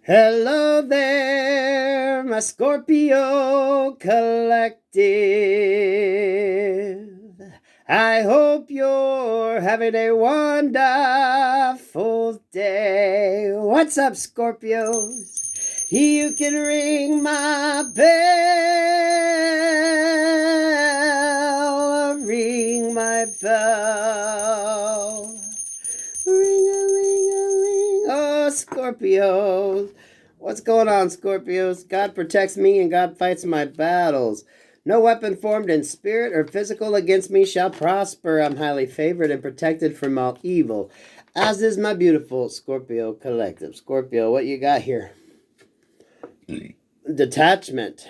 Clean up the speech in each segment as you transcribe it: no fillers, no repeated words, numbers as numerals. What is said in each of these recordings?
Hello there, my Scorpio collective. I hope you're having a wonderful day. What's up, Scorpios? You can ring my bell. Ring my bell. Ring-a-ling-a-ling. Oh, Scorpios. What's going on, Scorpios? God protects me and God fights my battles. No weapon formed in spirit or physical against me shall prosper. I'm highly favored and protected from all evil, as is my beautiful Scorpio collective. Scorpio, what you got here? Detachment.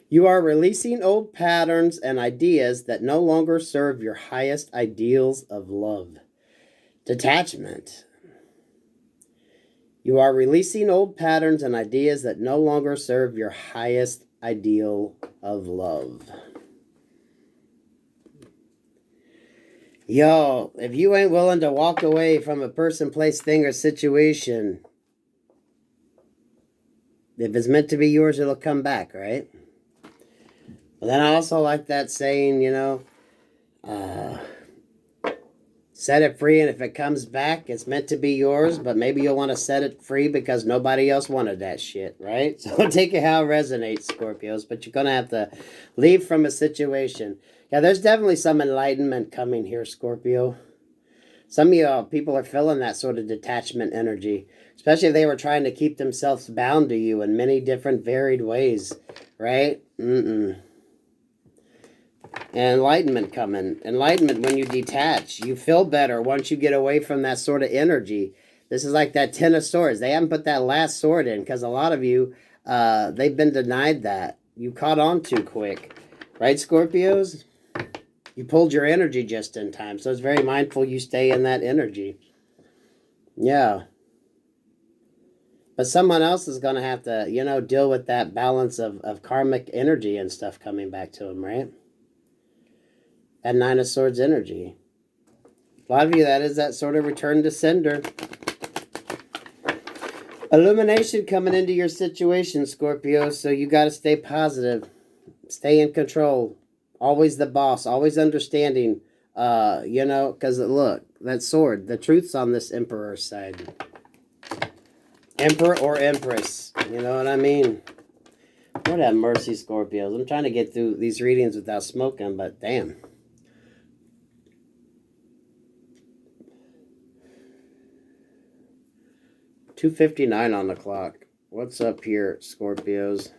You are releasing old patterns and ideas that no longer serve your highest ideals of love. Detachment. You are releasing old patterns and ideas that no longer serve your highest ideal of love. Yo, if you ain't willing to walk away from a person, place, thing, or situation, if it's meant to be yours, it'll come back, right? But then I also like that saying, set it free, and if it comes back, it's meant to be yours, but maybe you'll want to set it free because nobody else wanted that shit, right? So take it how it resonates, Scorpios, but you're going to have to leave from a situation. Yeah, there's definitely some enlightenment coming here, Scorpio. Some of you people are feeling that sort of detachment energy, especially if they were trying to keep themselves bound to you in many different varied ways, right? Enlightenment coming. Enlightenment, when you detach, you feel better once you get away from that sort of energy. This is like that Ten of Swords. They haven't put that last sword in because a lot of you, they've been denied that. You caught on too quick. Right, Scorpios? You pulled your energy just in time. So it's very mindful you stay in that energy. Yeah. But someone else is going to have to, deal with that balance of karmic energy and stuff coming back to them, right? That Nine of Swords energy. A lot of you, that is that sort of return to sender. Illumination coming into your situation, Scorpio, so you got to stay positive. Stay in control. Always the boss. Always understanding, because look, that sword, the truth's on this Emperor's side. Emperor or Empress, you know what I mean? Lord have mercy, Scorpios. I'm trying to get through these readings without smoking, but damn. $2:59 on the clock. What's up here, Scorpios?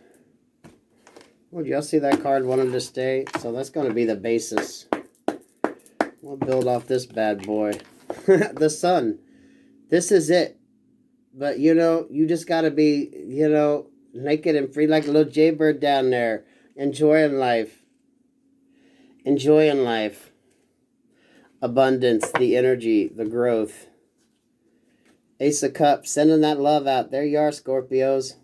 Well, y'all see that card wanted to stay? So that's going to be the basis. We'll build off this bad boy. The sun. This is it. But, you just got to be, naked and free like a little jaybird down there. Enjoying life. Enjoying life. Abundance, the energy, the growth. Ace of Cups, sending that love out. There you are, Scorpios.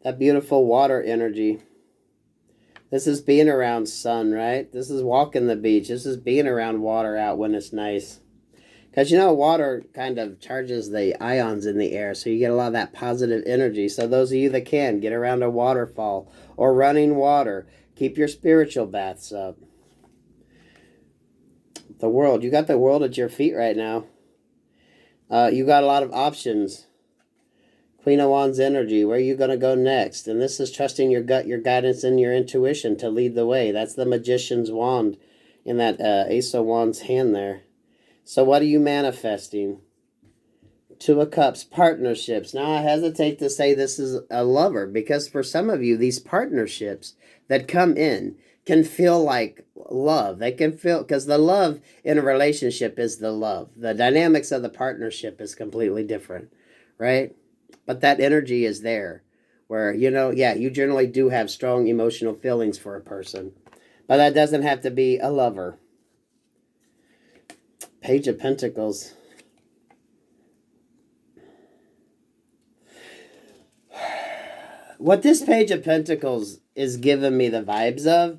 That beautiful water energy. This is being around sun, right? This is walking the beach. This is being around water out when it's nice. Because, water kind of charges the ions in the air, so you get a lot of that positive energy. So those of you that can, get around a waterfall or running water. Keep your spiritual baths up. The world. You got the world at your feet right now. You got a lot of options. Queen of Wands energy. Where are you going to go next? And this is trusting your gut, your guidance, and your intuition to lead the way. That's the Magician's wand in that Ace of Wands hand there. So what are you manifesting? Two of Cups, partnerships. Now I hesitate to say this is a lover because for some of you, these partnerships that come in can feel like love. They can feel, because the love in a relationship is the love. The dynamics of the partnership is completely different, right? But that energy is there where, you generally do have strong emotional feelings for a person. But that doesn't have to be a lover. Page of Pentacles. What this Page of Pentacles is giving me the vibes of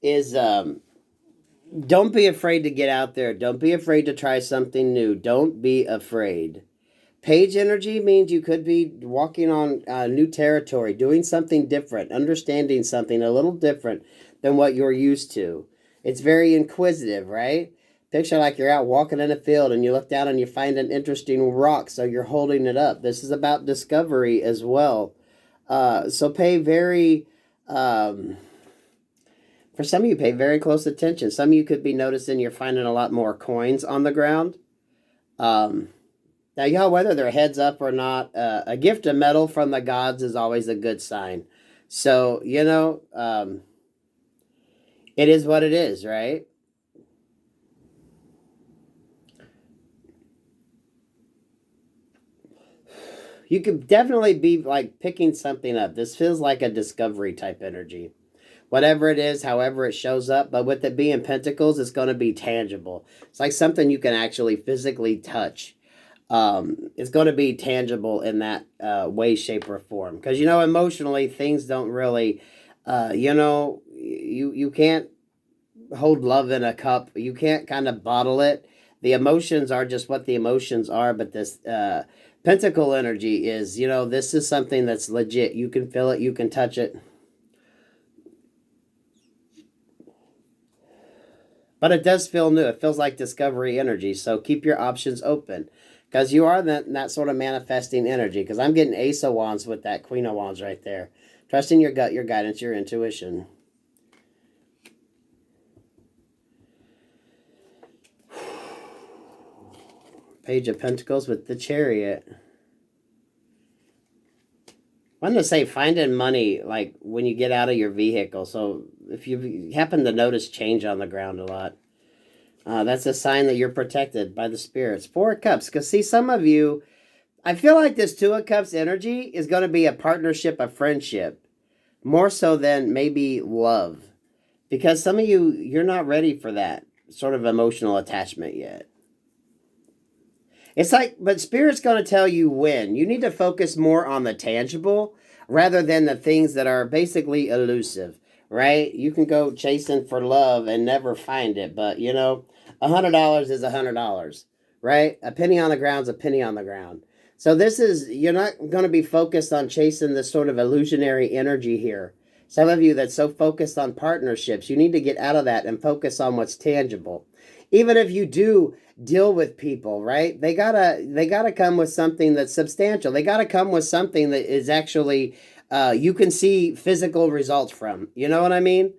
is don't be afraid to get out there. Don't be afraid to try something new. Don't be afraid. Page energy means you could be walking on new territory, doing something different, understanding something a little different than what you're used to. It's very inquisitive, right? Picture like you're out walking in a field and you look down and you find an interesting rock, so you're holding it up. This is about discovery as well. So pay very, for some of you, pay very close attention. Some of you could be noticing you're finding a lot more coins on the ground. Now, y'all, whether they're heads up or not, a gift of metal from the gods is always a good sign. So, you know, it is what it is, right? You could definitely be like picking something up. This feels like a discovery type energy. Whatever it is, however it shows up, but with it being pentacles, it's going to be tangible. It's like something you can actually physically touch. It's going to be tangible in that way, shape, or form. Because, you know, emotionally, things don't really, you know, you can't hold love in a cup. You can't kind of bottle it. The emotions are just what the emotions are. But this pentacle energy is, you know, this is something that's legit. You can feel it. You can touch it. But it does feel new. It feels like discovery energy. So keep your options open. Because you are that sort of manifesting energy. Because I'm getting Ace of Wands with that Queen of Wands right there. Trusting your gut, your guidance, your intuition. Page of Pentacles with the Chariot. I wanted to say finding money like when you get out of your vehicle. So if you happen to notice change on the ground a lot, that's a sign that you're protected by the spirits. Four of Cups. Because see, some of you, I feel like this Two of Cups energy is going to be a partnership, a friendship. More so than maybe love. Because some of you, you're not ready for that sort of emotional attachment yet. It's like, but Spirit's going to tell you when. You need to focus more on the tangible rather than the things that are basically elusive, right? You can go chasing for love and never find it, but you know, $100 is $100, right? A penny on the ground is a penny on the ground. So this is, you're not going to be focused on chasing this sort of illusionary energy here. Some of you that's so focused on partnerships, you need to get out of that and focus on what's tangible. Even if you do deal with people, right? They gotta come with something that's substantial. They gotta come with something that is actually you can see physical results from. You know what I mean?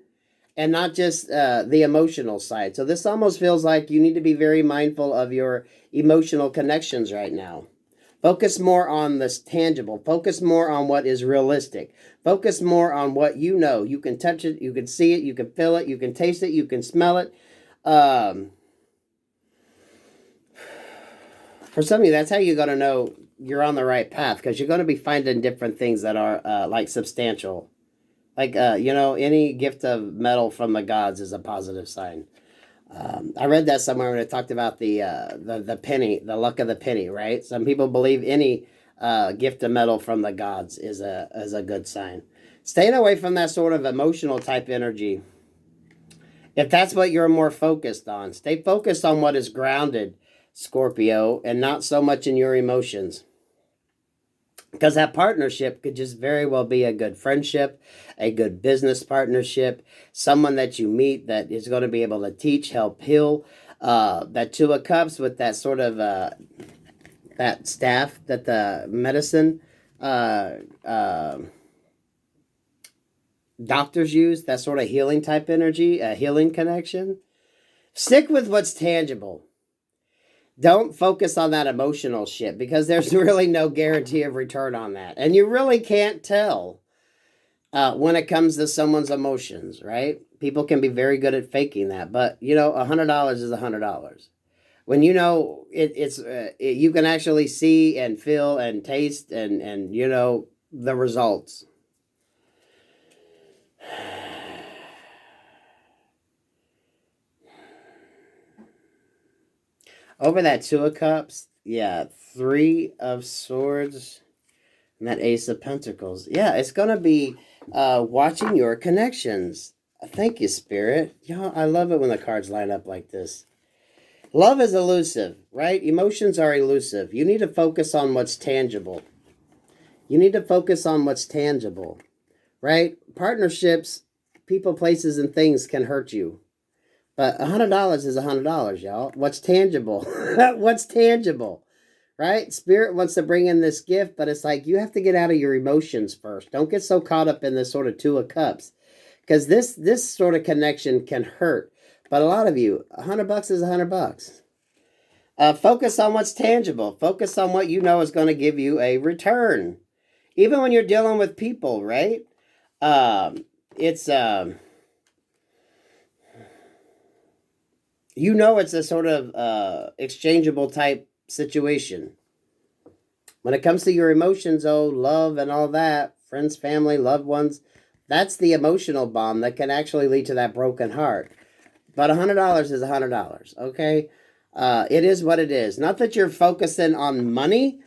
And not just the emotional side. So this almost feels like you need to be very mindful of your emotional connections right now. Focus more on this tangible. Focus more on what is realistic. Focus more on what you know. You can touch it. You can see it. You can feel it. You can taste it. You can smell it. For some of you, that's how you're going to know you're on the right path, because you're going to be finding different things that are like substantial. Like, you know, any gift of metal from the gods is a positive sign. I read that somewhere when it talked about the penny, the luck of the penny, right? Some people believe any gift of metal from the gods is a good sign. Staying away from that sort of emotional type energy. If that's what you're more focused on, stay focused on what is grounded, Scorpio, and not so much in your emotions. Because that partnership could just very well be a good friendship, a good business partnership, someone that you meet that is going to be able to teach, help, heal. That Two of Cups with that sort of that staff, that the medicine doctors use, that sort of healing type energy, a healing connection. Stick with what's tangible. Don't focus on that emotional shit, because there's really no guarantee of return on that. And you really can't tell when it comes to someone's emotions, right? People can be very good at faking that. But, you know, $100 is $100. When you know you can actually see and feel and taste and you know, the results. Over that Two of Cups, yeah, Three of Swords, and that Ace of Pentacles. Yeah, it's going to be watching your connections. Thank you, Spirit. Yeah, I love it when the cards line up like this. Love is elusive, right? Emotions are elusive. You need to focus on what's tangible. You need to focus on what's tangible, right? Partnerships, people, places, and things can hurt you. But $100 is $100, y'all. What's tangible? What's tangible? Right? Spirit wants to bring in this gift, but it's like you have to get out of your emotions first. Don't get so caught up in this sort of Two of Cups. Because this sort of connection can hurt. But a lot of you, $100 is $100. Focus on what's tangible. Focus on what you know is going to give you a return. Even when you're dealing with people, right? It's you know it's a sort of exchangeable type situation. When it comes to your emotions, love and all that, friends, family, loved ones, that's the emotional bond that can actually lead to that broken heart. But $100 is $100, okay? It is what it is. Not that you're focusing on money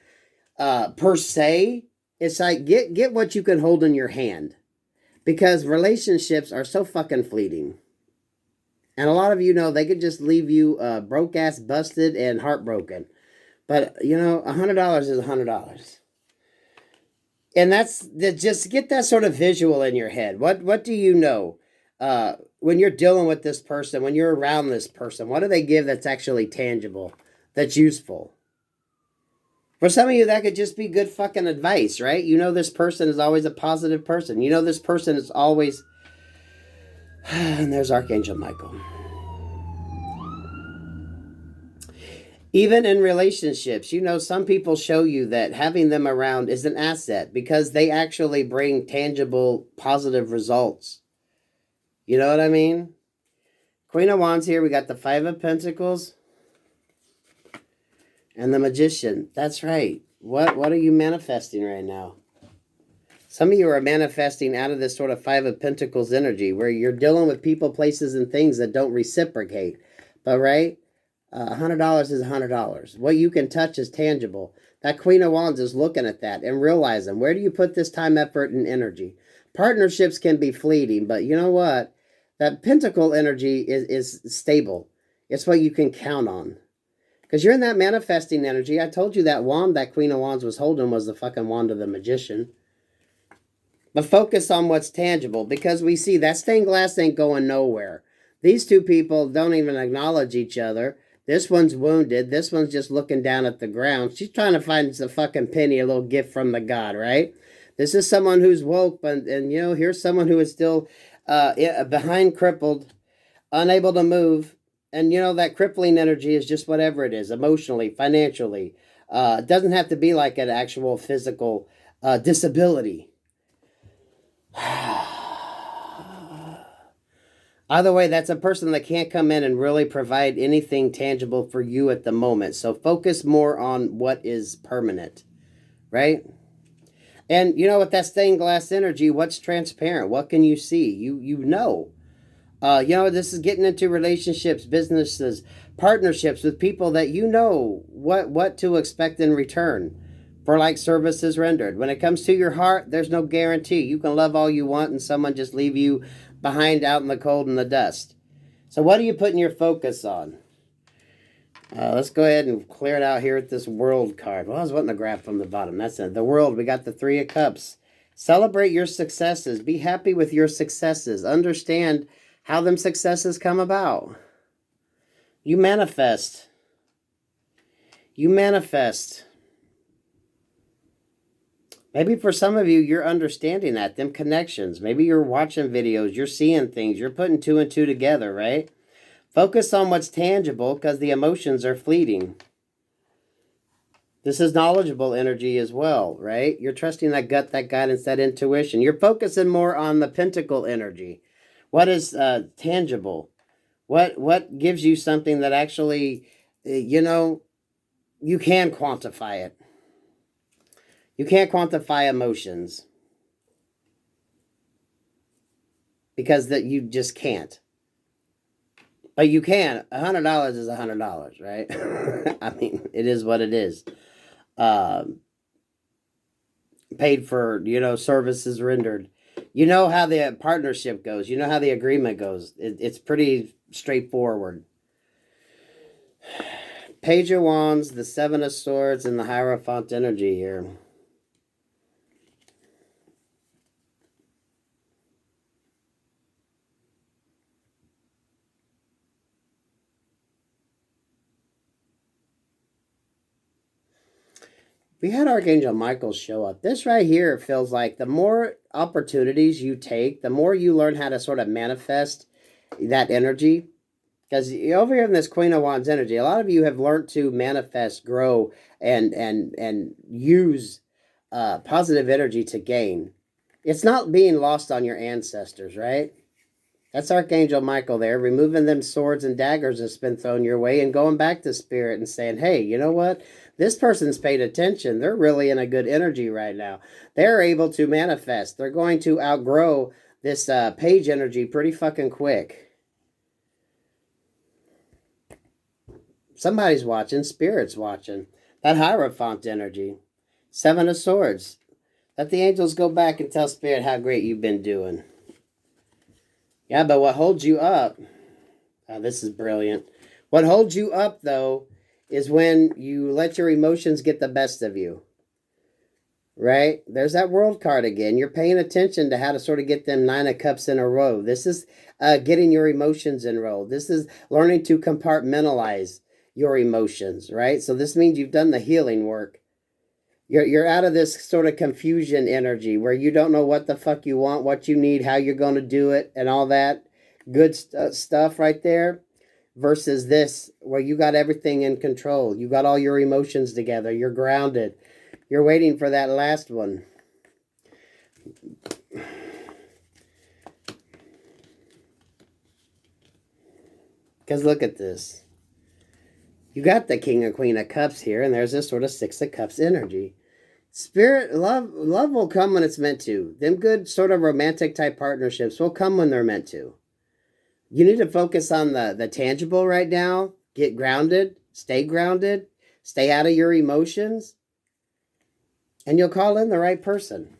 per se. It's like get what you can hold in your hand. Because relationships are so fucking fleeting. And a lot of you know they could just leave you broke ass, busted, and heartbroken. But, $100 is $100. And just get that sort of visual in your head. What do you know? When you're dealing with this person, when you're around this person, what do they give that's actually tangible, that's useful? For some of you, that could just be good fucking advice, right? You know this person is always a positive person. You know this person is always... And there's Archangel Michael. Even in relationships, some people show you that having them around is an asset because they actually bring tangible, positive results. You know what I mean? Queen of Wands here. We got the Five of Pentacles and the Magician. That's right. What are you manifesting right now? Some of you are manifesting out of this sort of Five of Pentacles energy where you're dealing with people, places, and things that don't reciprocate. But, right? $100 is $100. What you can touch is tangible. That Queen of Wands is looking at that and realizing, where do you put this time, effort, and energy? Partnerships can be fleeting, but you know what? That Pentacle energy is stable. It's what you can count on. Because you're in that manifesting energy. I told you that wand that Queen of Wands was holding was the fucking wand of the Magician. But focus on what's tangible, because we see that stained glass ain't going nowhere. These two people don't even acknowledge each other. This one's wounded. This one's just looking down at the ground. She's trying to find a fucking penny, a little gift from the god, right? This is someone who's woke, and here's someone who is still behind, crippled, unable to move. And, that crippling energy is just whatever it is, emotionally, financially. It doesn't have to be like an actual physical disability. Either way, that's a person that can't come in and really provide anything tangible for you at the moment. So focus more on what is permanent, right? And with that stained glass energy, what's transparent? What can you see? You know. This is getting into relationships, businesses, partnerships with people that you know what to expect in return for like services rendered. When it comes to your heart, there's no guarantee. You can love all you want and someone just leave you behind out in the cold and the dust. So what are you putting your focus on? Let's go ahead and clear it out here with this World card. Well, I was wanting to grab from the bottom. That's it. The World. We got the Three of Cups. Celebrate your successes. Be happy with your successes. Understand how them successes come about. You manifest. You manifest. Maybe for some of you, you're understanding that, them connections. Maybe you're watching videos, you're seeing things, you're putting two and two together, right? Focus on what's tangible because the emotions are fleeting. This is knowledgeable energy as well, right? You're trusting that gut, that guidance, that intuition. You're focusing more on the Pentacle energy. What is tangible? What gives you something that actually, you can quantify it. You can't quantify emotions because that you just can't. But you can. $100 is $100, right? I mean, it is what it is. Paid for, services rendered. You know how the partnership goes. You know how the agreement goes. It's pretty straightforward. Page of Wands, the Seven of Swords, and the Hierophant energy here. We had Archangel Michael show up. This right here feels like the more opportunities you take, the more you learn how to sort of manifest that energy. Because over here in this Queen of Wands energy, a lot of you have learned to manifest, grow, and use positive energy to gain. It's not being lost on your ancestors, right? That's Archangel Michael there, removing them swords and daggers that's been thrown your way and going back to spirit and saying, hey, you know what? This person's paid attention. They're really in a good energy right now. They're able to manifest. They're going to outgrow this page energy pretty fucking quick. Somebody's watching. Spirit's watching. That Hierophant energy. Seven of Swords. Let the angels go back and tell Spirit how great you've been doing. Yeah, but what holds you up, this is brilliant. What holds you up, though, is when you let your emotions get the best of you. Right? There's that World card again. You're paying attention to how to sort of get them 9 of Cups in a row. This is getting your emotions in row. This is learning to compartmentalize your emotions, right? So this means you've done the healing work. You're out of this sort of confusion energy where you don't know what the fuck you want, what you need, how you're going to do it, and all that good stuff right there. Versus this, where you got everything in control. You got all your emotions together. You're grounded. You're waiting for that last one. Because look at this. You got the King and Queen of Cups here, and there's this sort of Six of Cups energy. Spirit, love will come when it's meant to. Them good sort of romantic type partnerships will come when they're meant to. You need to focus on the tangible right now. Get grounded. Stay out of your emotions. And you'll call in the right person.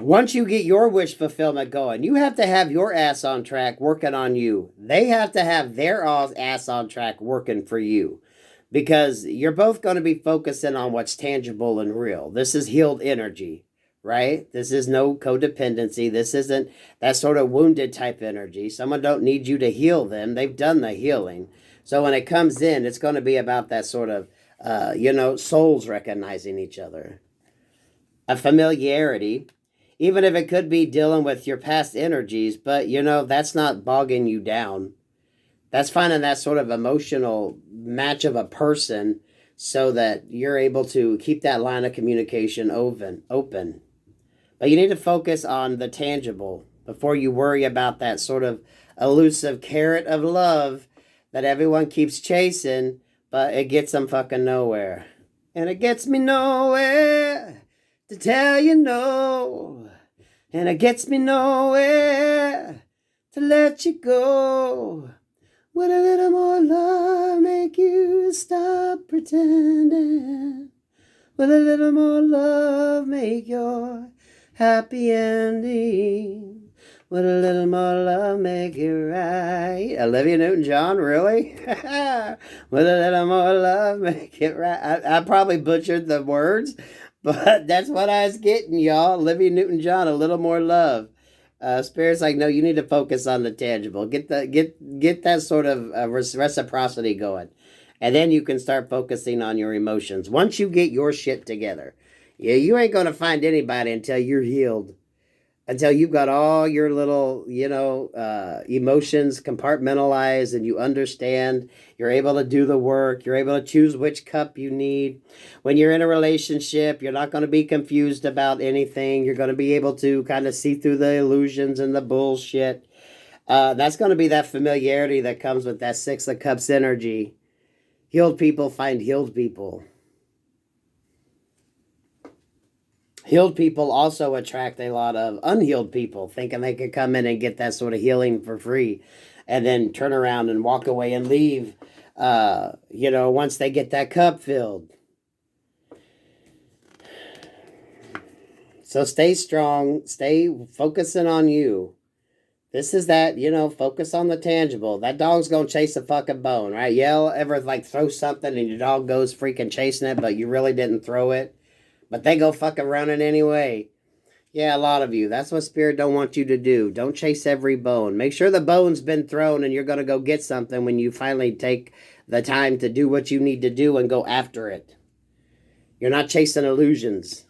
Once you get your wish fulfillment going, you have to have your ass on track working on you. They have to have their ass on track working for you. Because you're both going to be focusing on what's tangible and real. This is healed energy, right? This is no codependency. This isn't that sort of wounded type energy. Someone don't need you to heal them. They've done the healing. So when it comes in, it's going to be about that sort of, souls recognizing each other. A familiarity. Even if it could be dealing with your past energies, but, that's not bogging you down. That's finding that sort of emotional match of a person so that you're able to keep that line of communication open. But you need to focus on the tangible before you worry about that sort of elusive carrot of love that everyone keeps chasing, but it gets them fucking nowhere. And it gets me nowhere to tell you no. And it gets me nowhere to let you go. Would a little more love make you stop pretending? Would a little more love make your happy ending? Would a little more love make it right? Olivia Newton-John, really? Would a little more love make it right? I probably butchered the words, but that's what I was getting, y'all. Olivia Newton-John, a little more love. Spirit's like, no, you need to focus on the tangible. Get that sort of reciprocity going. And then you can start focusing on your emotions. Once you get your shit together. Yeah, you ain't going to find anybody until you're healed. Until you've got all your little, emotions compartmentalized and you understand. You're able to do the work. You're able to choose which cup you need. When you're in a relationship, you're not going to be confused about anything. You're going to be able to kind of see through the illusions and the bullshit. That's going to be that familiarity that comes with that Six of Cups energy. Healed people find healed people. Healed people also attract a lot of unhealed people, thinking they could come in and get that sort of healing for free and then turn around and walk away and leave, once they get that cup filled. So stay strong, stay focusing on you. This is that, you know, focus on the tangible. That dog's going to chase a fucking bone, right? You ever like throw something and your dog goes freaking chasing it, but you really didn't throw it? But they go fucking running anyway. Yeah, a lot of you. That's what Spirit don't want you to do. Don't chase every bone. Make sure the bone's been thrown and you're going to go get something when you finally take the time to do what you need to do and go after it. You're not chasing illusions.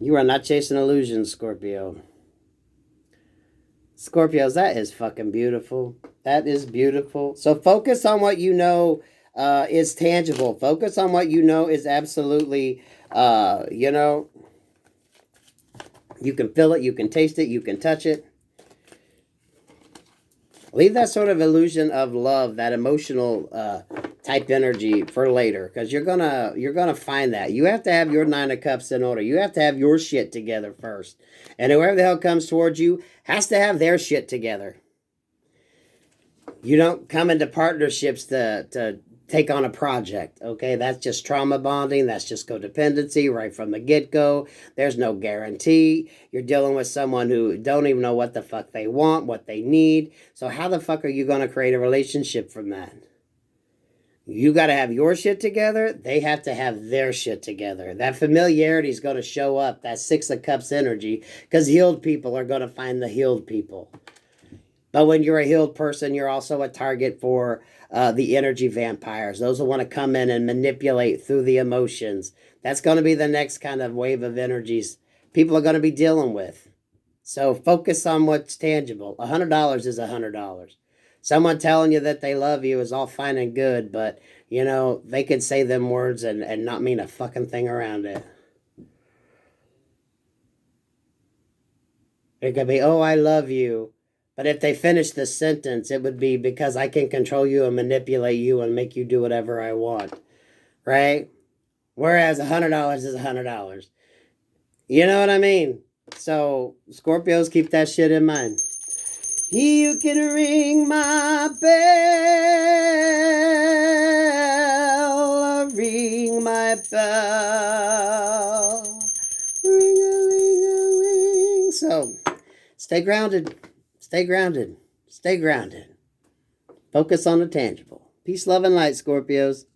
You are not chasing illusions, Scorpio. Scorpios, that is fucking beautiful. That is beautiful. So focus on what you know is tangible. Focus on what you know is absolutely, you know, you can feel it, you can taste it, you can touch it. Leave that sort of illusion of love, that emotional type energy for later, because you're gonna find that. You have to have your 9 of Cups in order. You have to have your shit together first, and whoever the hell comes towards you has to have their shit together. You don't come into partnerships to take on a project, okay? That's just trauma bonding. That's just codependency right from the get-go. There's no guarantee. You're dealing with someone who don't even know what the fuck they want, what they need. So how the fuck are you going to create a relationship from that? You got to have your shit together. They have to have their shit together. That familiarity is going to show up, that 6 of Cups energy, because healed people are going to find the healed people. But when you're a healed person, you're also a target for the energy vampires. Those who want to come in and manipulate through the emotions. That's going to be the next kind of wave of energies people are going to be dealing with. So focus on what's tangible. $100 is $100. Someone telling you that they love you is all fine and good, but, you know, they could say them words and not mean a fucking thing around it. It could be, oh, I love you. But if they finish the sentence, it would be because I can control you and manipulate you and make you do whatever I want. Right? Whereas $100 is $100. You know what I mean? So, Scorpios, keep that shit in mind. You can ring my bell, ring my bell, ring-a-ling-a-ling. So, stay grounded. Stay grounded. Stay grounded. Focus on the tangible. Peace, love, and light, Scorpios.